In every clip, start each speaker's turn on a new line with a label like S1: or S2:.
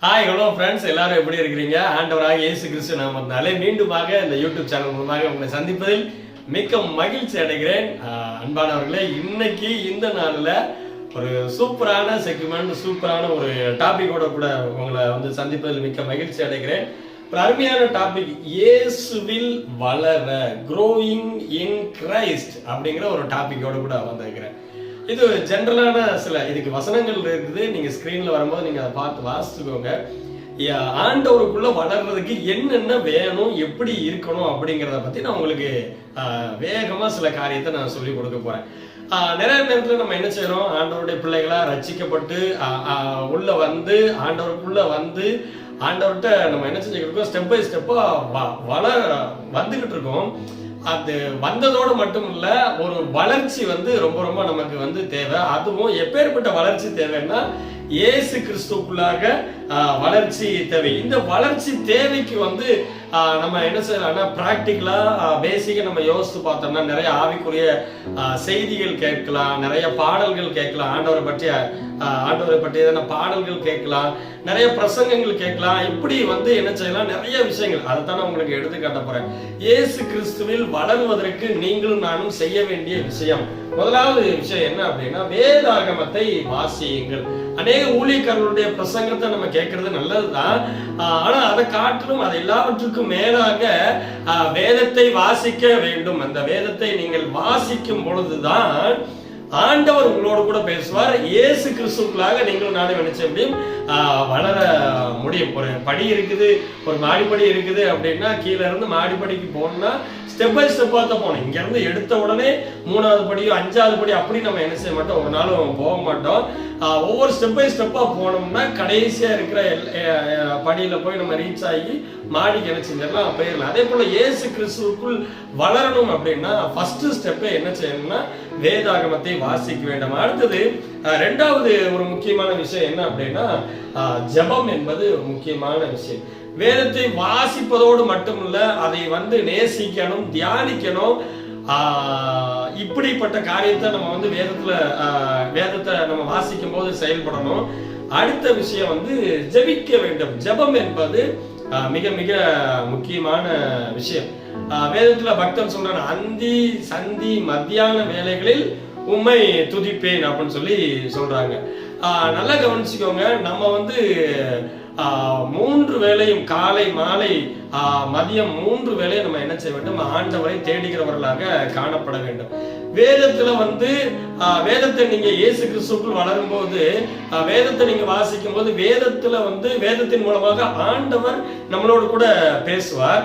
S1: Hi hello friends, எல்லாரும் எப்படி இருக்கிறீங்க? ஆண்டவராக இயேசு கிறிஸ்து நாமத்தினாலே மீண்டுமாக இந்த யூடியூப் சேனல் மூலமாக உங்களை சந்திப்பதில் மிக்க மகிழ்ச்சி அடைகிறேன். அன்பானவர்களே, இன்னைக்கு இந்த நாளில் ஒரு சூப்பரான செக்மெண்ட், சூப்பரான ஒரு டாபிக்கோட கூட உங்களை சந்திப்பதில் மிக்க மகிழ்ச்சி அடைகிறேன். ஒரு அருமையான டாபிக், இயேசுவில் வளர, க்ரோயிங் இன் கிரைஸ்ட் அப்படிங்கிற ஒரு டாபிக்கோட கூட வந்திருக்கிறேன். இது ஜென்ரலான இதுக்கு வசனங்கள் இருக்குது. நீங்க ஸ்கிரீன்ல வரும்போது நீங்க அதை பார்த்து வாசிச்சுக்கோங்க. ஆண்டவருக்குள்ள வளர்றதுக்கு என்னென்ன வேணும், எப்படி இருக்கணும் அப்படிங்கிறத பத்தி நான் உங்களுக்கு வேகமா சில காரியத்தை நான் சொல்லி கொடுக்க போறேன். நிறைய நேரத்துல நம்ம என்ன செய்யறோம், ஆண்டவருடைய பிள்ளைகளா ரட்சிக்கப்பட்டு உள்ள வந்து ஆண்டவருக்குள்ள வந்து ஆண்டவர்கிட்ட நம்ம என்ன செஞ்சுக்கிட்டு இருக்கோம், ஸ்டெப் பை ஸ்டெப்பா வந்துகிட்டு இருக்கோம். அது வந்ததோடு மட்டும் இல்ல, ஒரு வளர்ச்சி ரொம்ப ரொம்ப நமக்கு தேவை. அதுவும் எப்பேற்பட்ட வளர்ச்சி தேவைன்னா, இயேசு கிறிஸ்துக்குள்ளாக வளர்ச்சி தேவை. இந்த வளர்ச்சி தேவைக்கு நம்ம என்ன செய்யலாம்னா, பிராக்டிக்கலா பேசிக்கா நம்ம யோசித்து பார்த்தோம்னா நிறைய ஆவிக்குரிய செய்திகள் கேட்கலாம், நிறைய பாடல்கள் கேட்கலாம், ஆண்டவரை பற்றிய பாடல்கள் கேட்கலாம், நிறைய பிரசங்கங்கள் கேட்கலாம். இப்படி என்ன செய்யலாம், நிறைய விஷயங்கள். அதைத்தான் உங்களுக்கு எடுத்து காட்ட போறேன். இயேசு கிறிஸ்துவில் வளருவதற்கு நீங்களும் நானும் செய்ய வேண்டிய விஷயம், முதலாவது விஷயம் என்ன அப்படின்னா, வேதாகமத்தை வாசியுங்கள். அநேக ஊழியக்காரர்களுடைய பிரசங்கத்தை நம்ம கேட்கறது நல்லதுதான். ஆனா அதை காட்டிலும் அது எல்லாவற்றுக்கும் மேலாக வேதத்தை வாசிக்க வேண்டும். அந்த வேதத்தை நீங்கள் வாசிக்கும் பொழுதுதான் ஆண்டவர் உங்களோடு கூட பேசுவார். இயேசு கிறிஸ்துக்குள்ளாக நீங்களும் நானும் நினைச்ச முடியும், வளர முடியும். ஒரு படி இருக்குது, ஒரு மாடிப்படி இருக்குது அப்படின்னா, கீழே இருந்து மாடிப்படிக்கு போகணும்னா ஸ்டெப் பை ஸ்டெப்பா தான் போகணும். இங்க இருந்து எடுத்த உடனே 3வது படியோ 5வது படி அப்படி நம்ம என்ன செய்ய மாட்டோம், ஒரு நாளும் போக மாட்டோம். ஒவ்வொரு ஸ்டெப் பை ஸ்டெப்பா போனோம்னா கடைசியா இருக்கிற படியில போய் நம்ம ரீச் ஆகி மாடிக்கு என்ன செஞ்சிடலாம், போயிடலாம். அதே போல இயேசு கிறிஸ்துவுக்குள் வளரணும் அப்படின்னா ஃபர்ஸ்ட் ஸ்டெப்பை என்ன செய்யணும்னா, வேதாகமத்தை வாசிக்க வேண்டும். அடுத்தது 2வது ஒரு முக்கியமான விஷயம் என்ன அப்படின்னா, ஜெபம் என்பது ஒரு முக்கியமான விஷயம். வேதத்தை வாசிப்பதோடு மட்டுமல்ல, அதை நேசிக்கணும், தியானிக்கணும். இப்படிப்பட்ட காரியத்தை நம்ம வேதத்தை நம்ம வாசிக்கும் போது செயல்படணும். அடுத்த விஷயம் ஜெபிக்க வேண்டும். ஜெபம் என்பது மிக மிக முக்கியமான விஷயம். வேதத்துல பக்தன் சொல்றான், அந்தி சந்தி மத்தியான வேலைகளில் உம்மை துதிப்பேன் அப்படின்னு சொல்லி சொல்றாங்க. நல்லா கவனிச்சுக்கோங்க. நம்ம 3 வேளையும், காலை மாலை மதியம் 3 வேளையும் நம்ம என்ன செய்ய வேண்டும், ஆண்டவரை தேடுகிறவர்களாக காணப்பட வேண்டும். வேதத்துல வேதத்தை நீங்க இயேசு கிறிஸ்துக்குள் வளரும் போது, வேதத்தை நீங்க வாசிக்கும் போது, வேதத்தின் மூலமாக ஆண்டவர் நம்மளோடு கூட பேசுவார்.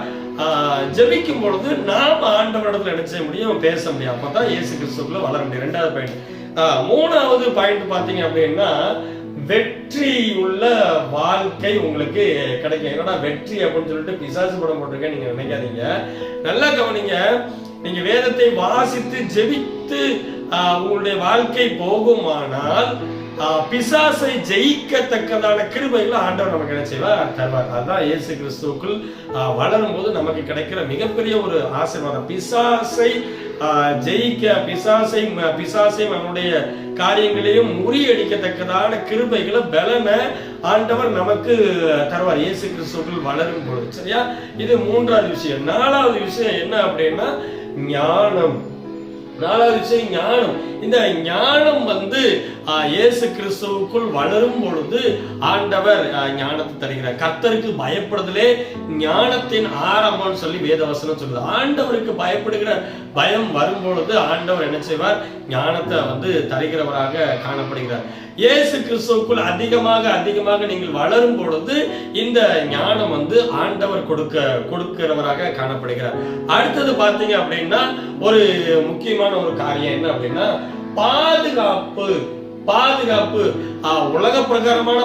S1: ஜெபிக்கும் பொழுது நாம் ஆண்டவரிடத்துல என்ன செய்ய முடியும், பேச முடியும். அப்பதான் இயேசு கிறிஸ்துக்குள்ள வளர முடியும். 2வது பாயிண்ட். 3வது பாயிண்ட் பாத்தீங்க அப்படின்னா, வெற்றி உள்ள வாழ்க்கை உங்களுக்கு கிடைக்கும். என்னடா வெற்றி அப்படின்னு சொல்லிட்டு பிசாசு படம் போட்டிருக்கேன் நீங்க நினைக்காதீங்க. நல்லா கவனிங்க. நீங்க வேதத்தை வாசித்து ஜெபித்து உங்களுடைய வாழ்க்கை போகுமானால், பிசாசை ஜெயிக்கத்தக்கதான கிருபைகளை ஆண்டவர் நமக்கு என்ன செய்வார், தருவார். அதுதான் இயேசு கிறிஸ்துவுக்குள் வளரும் போது நமக்கு கிடைக்கிற மிகப்பெரிய ஒரு ஆசீர்வாதம். பிசாசை ஜெயிக்க, பிசாசை அவனுடைய காரியங்களையும் முறியடிக்கத்தக்கதான கிருபைகளை, பலனை ஆண்டவர் நமக்கு தருவார் இயேசு கிறிஸ்துவுக்குள் வளரும் பொழுது. சரியா? இது 3வது விஷயம். 4வது விஷயம் என்ன அப்படின்னா, ஞானம். 4வது விஷயம் ஞானம். இந்த ஞானம் இயேசு கிறிஸ்துவுக்குள் வளரும் பொழுது ஆண்டவர் ஞானத்தை தருகிறார். கர்த்தருக்கு பயப்படுதலே ஞானத்தின் ஆரம்பம்னு சொல்லி வேதவசனம் சொல்லுது. ஆண்டவருக்கு பயப்படுகிற பயம் வரும் பொழுது ஆண்டவர் என்ன செய்வார், ஞானத்தை தருகிறவராக காணப்படுகிறார். இயேசு கிறிஸ்துவுக்குள் அதிகமாக நீங்கள் வளரும் பொழுது இந்த ஞானம் ஆண்டவர் கொடுக்கிறவராக காணப்படுகிறார். அடுத்தது பாத்தீங்க அப்படின்னா, ஒரு முக்கியமான ஒரு காரியம் என்ன அப்படின்னா, பாதுகாப்பு. உலக பிரகாரமான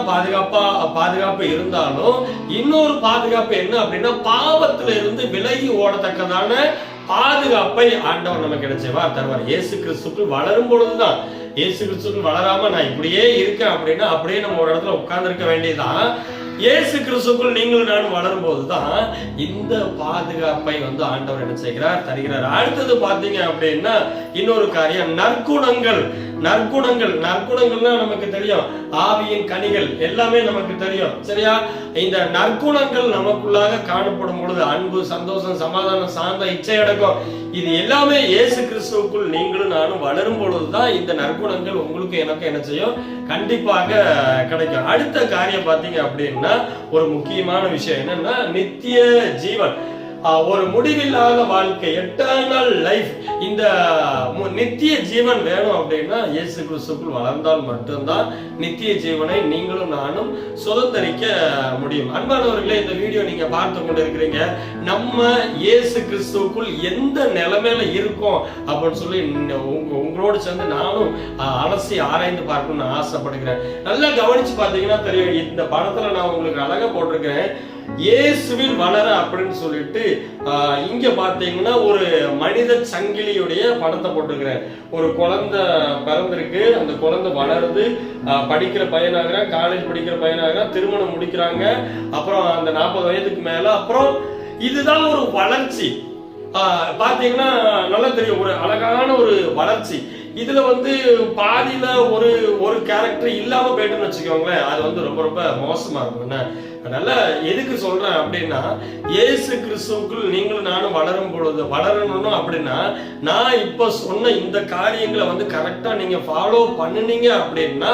S1: பாதுகாப்பு இருந்தாலும், இன்னொரு பாதுகாப்பு என்ன அப்படின்னா, பாவத்துல இருந்து விலகி ஓடத்தக்கதான பாதுகாப்பை ஆண்டவர் நமக்கு என்ன செய்வார், தருவார். இயேசு கிறிஸ்துக்குள் வளரும் பொழுதுதான். இயேசு கிறிஸ்துக்குள் வளராம நான் இப்படியே இருக்கேன் அப்படின்னா, அப்படியே நம்ம ஒரு இடத்துல உட்கார்ந்து இருக்க வேண்டியதுதான். இயேசு கிறிஸ்துக்குள் நீங்களும் நானும் வளரும் போதுதான் இந்த பாதுகாப்பை ஆண்டவர் என்ன செய்கிறார், தருகிறார். அடுத்தது பாத்தீங்க அப்படின்னா, இன்னொரு காரியம், நற்குணங்கள்னா நமக்கு தெரியும், ஆவியின் கனிகள் எல்லாமே நமக்கு தெரியும். சரியா? இந்த நற்குணங்கள் நமக்குள்ளாக காணப்படும் பொழுது அன்பு, சந்தோஷம், சமாதானம், சாந்தம், இச்சையடக்கம், இது எல்லாமே இயேசு கிறிஸ்துவுக்குள் நீங்களும் நானும் வளரும் பொழுதுதான் இந்த நற்குணங்கள் உங்களுக்கு எனக்கு என்ன செய்யும், கண்டிப்பாக கிடைக்கும். அடுத்த காரியம் பாத்தீங்க அப்படின்னா ஒரு முக்கியமான விஷயம் என்னன்னா நித்திய ஜீவன், ஒரு முடிவில்லாத வாழ்க்கை, எட்டர்னல் லைஃப். இந்த நித்திய ஜீவன் வேணும் அப்படின்னா இயேசு கிறிஸ்துக்குள் வளர்ந்தால் மட்டும்தான் நித்திய ஜீவனை நீங்களும் நானும் சுதந்திரிக்க முடியும். அன்பானவர்களே, இந்த வீடியோ நீங்க பார்த்து கொண்டு இருக்கிறீங்க, நம்ம இயேசு கிறிஸ்துவுக்குள் எந்த நிலைமையில இருக்கோம் அப்படின்னு சொல்லி உங்களோடு சேர்ந்து நானும் அலசி ஆராய்ந்து பார்க்கணும்னு ஆசைப்படுகிறேன். நல்லா கவனிச்சு பார்த்தீங்கன்னா தெரியும், இந்த படத்துல நான் உங்களுக்கு அழகா போட்டிருக்கிறேன், இயேசுவில் வளர அப்படின்னு சொல்லிட்டு. இங்க பாத்தீங்கன்னா ஒரு மனித சங்கிலியுடைய படத்தை போட்டிருக்கிறேன். ஒரு குழந்தை பிறந்திருக்கு, அந்த குழந்தை வளருது, படிக்கிற பையனாகிறான், காலேஜ் படிக்கிற பையனாகிறான், திருமணம் முடிக்கிறாங்க, அப்புறம் அந்த 40 வயதுக்கு மேல, அப்புறம் இதுதான் ஒரு வளர்ச்சி. பாத்தீங்கன்னா நல்லா தெரியும், ஒரு அழகான ஒரு வளர்ச்சி. இதுல பாதியில ஒரு கேரக்டர் இல்லாம போயிட்டுன்னு வச்சுக்கோங்களேன், அது ரொம்ப ரொம்ப மோசமா இருக்கும். என்ன அதனால எதுக்கு சொல்றேன் அப்படின்னா, இயேசு கிறிஸ்துவுக்குள் நீங்களும் நானும் வளரணும் அப்படின்னா, நான் இப்ப சொன்ன இந்த காரியங்களை கரெக்டா நீங்க ஃபாலோ பண்ணுனீங்க அப்படின்னா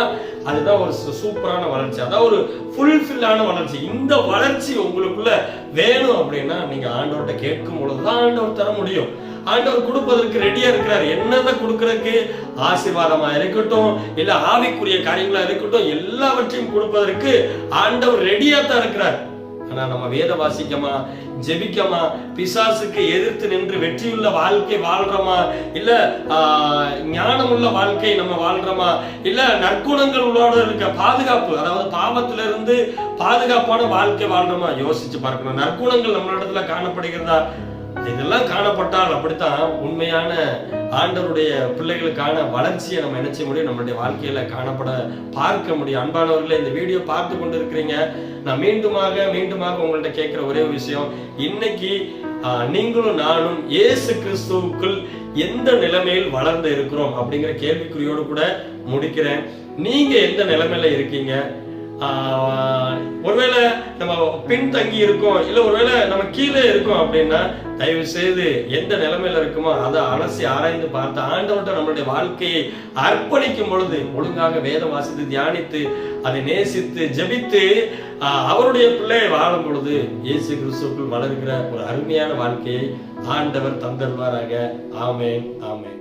S1: அதுதான் ஒரு சூப்பரான வளர்ச்சி, அதான் ஒரு ஃபுல்ஃபில்லான வளர்ச்சி. இந்த வளர்ச்சி உங்களுக்குள்ள வேணும் அப்படின்னா நீங்க ஆண்டவர்கிட்ட கேட்கும் பொழுதுதான் ஆண்டவர் தர முடியும். ஆண்டவர் கொடுப்பதற்கு ரெடியா இருக்கிறார். என்னதான் கொடுக்கறதுக்கு, ஆசீர்வாதமா இருக்கட்டும், இல்ல ஆவிக்குரிய காரியங்களா இருக்கட்டும், எல்லாவற்றையும் கொடுப்பதற்கு ஆண்டவர் ரெடியா தான் இருக்கிறார். ஆனா நம்ம வேத வாசிக்கமா, ஜெபிக்கமா, பிசாசுக்கு எதிர்த்து நின்று வெற்றியுள்ள வாழ்க்கை வாழ்றோமா, இல்ல ஞானமுள்ள வாழ்க்கை நம்ம வாழ்றோமா, இல்ல நற்குணங்கள் உள்ளோட இருக்க பாதுகாப்பு, அதாவது பாவத்திலிருந்து பாதுகாப்பான வாழ்க்கை வாழ்றோமா, யோசிச்சு பார்க்கணும். நற்குணங்கள் நம்மளிடத்துல காணப்படுகிறதா? இதெல்லாம் காணப்பட்டால் அப்படித்தான் உண்மையான ஆண்டவருடைய பிள்ளைகளுக்கான வளர்ச்சியை நம்ம என்ன செய்ய முடியும், நம்மளுடைய வாழ்க்கையில காணப்பட பார்க்க முடியும். அன்பானவர்களே, இந்த வீடியோ பார்த்து கொண்டு இருக்கிறீங்க, நான் மீண்டுமாக உங்கள்கிட்ட கேட்கிற ஒரே விஷயம், இன்னைக்கு நீங்களும் நானும் இயேசு கிறிஸ்துவுக்குள் எந்த நிலைமையில் வளர்ந்து இருக்கிறோம் அப்படிங்கிற கேள்விக்குறியோடு கூட முடிக்கிறேன். நீங்க எந்த நிலைமையில இருக்கீங்க? ஒருவேளை நம்ம பின்தங்கி இருக்கோம், இல்ல ஒருவேளை நம்ம கீழே இருக்கோம் அப்படின்னா தயவு செய்து எந்த நிலைமையில இருக்குமோ அதை அலசி ஆராய்ந்து பார்த்து ஆண்டவர்கிட்ட நம்மளுடைய வாழ்க்கையை அர்ப்பணிக்கும் பொழுது, ஒழுங்காக வேதம் வாசித்து தியானித்து அதை நேசித்து ஜெபித்து அவருடைய பிள்ளையை வாழும் பொழுது இயேசு கிறிஸ்துவுக்குள் வளர்கிற ஒரு அருமையான வாழ்க்கையை ஆண்டவர் தந்தருவாராக. ஆமென், ஆமென்.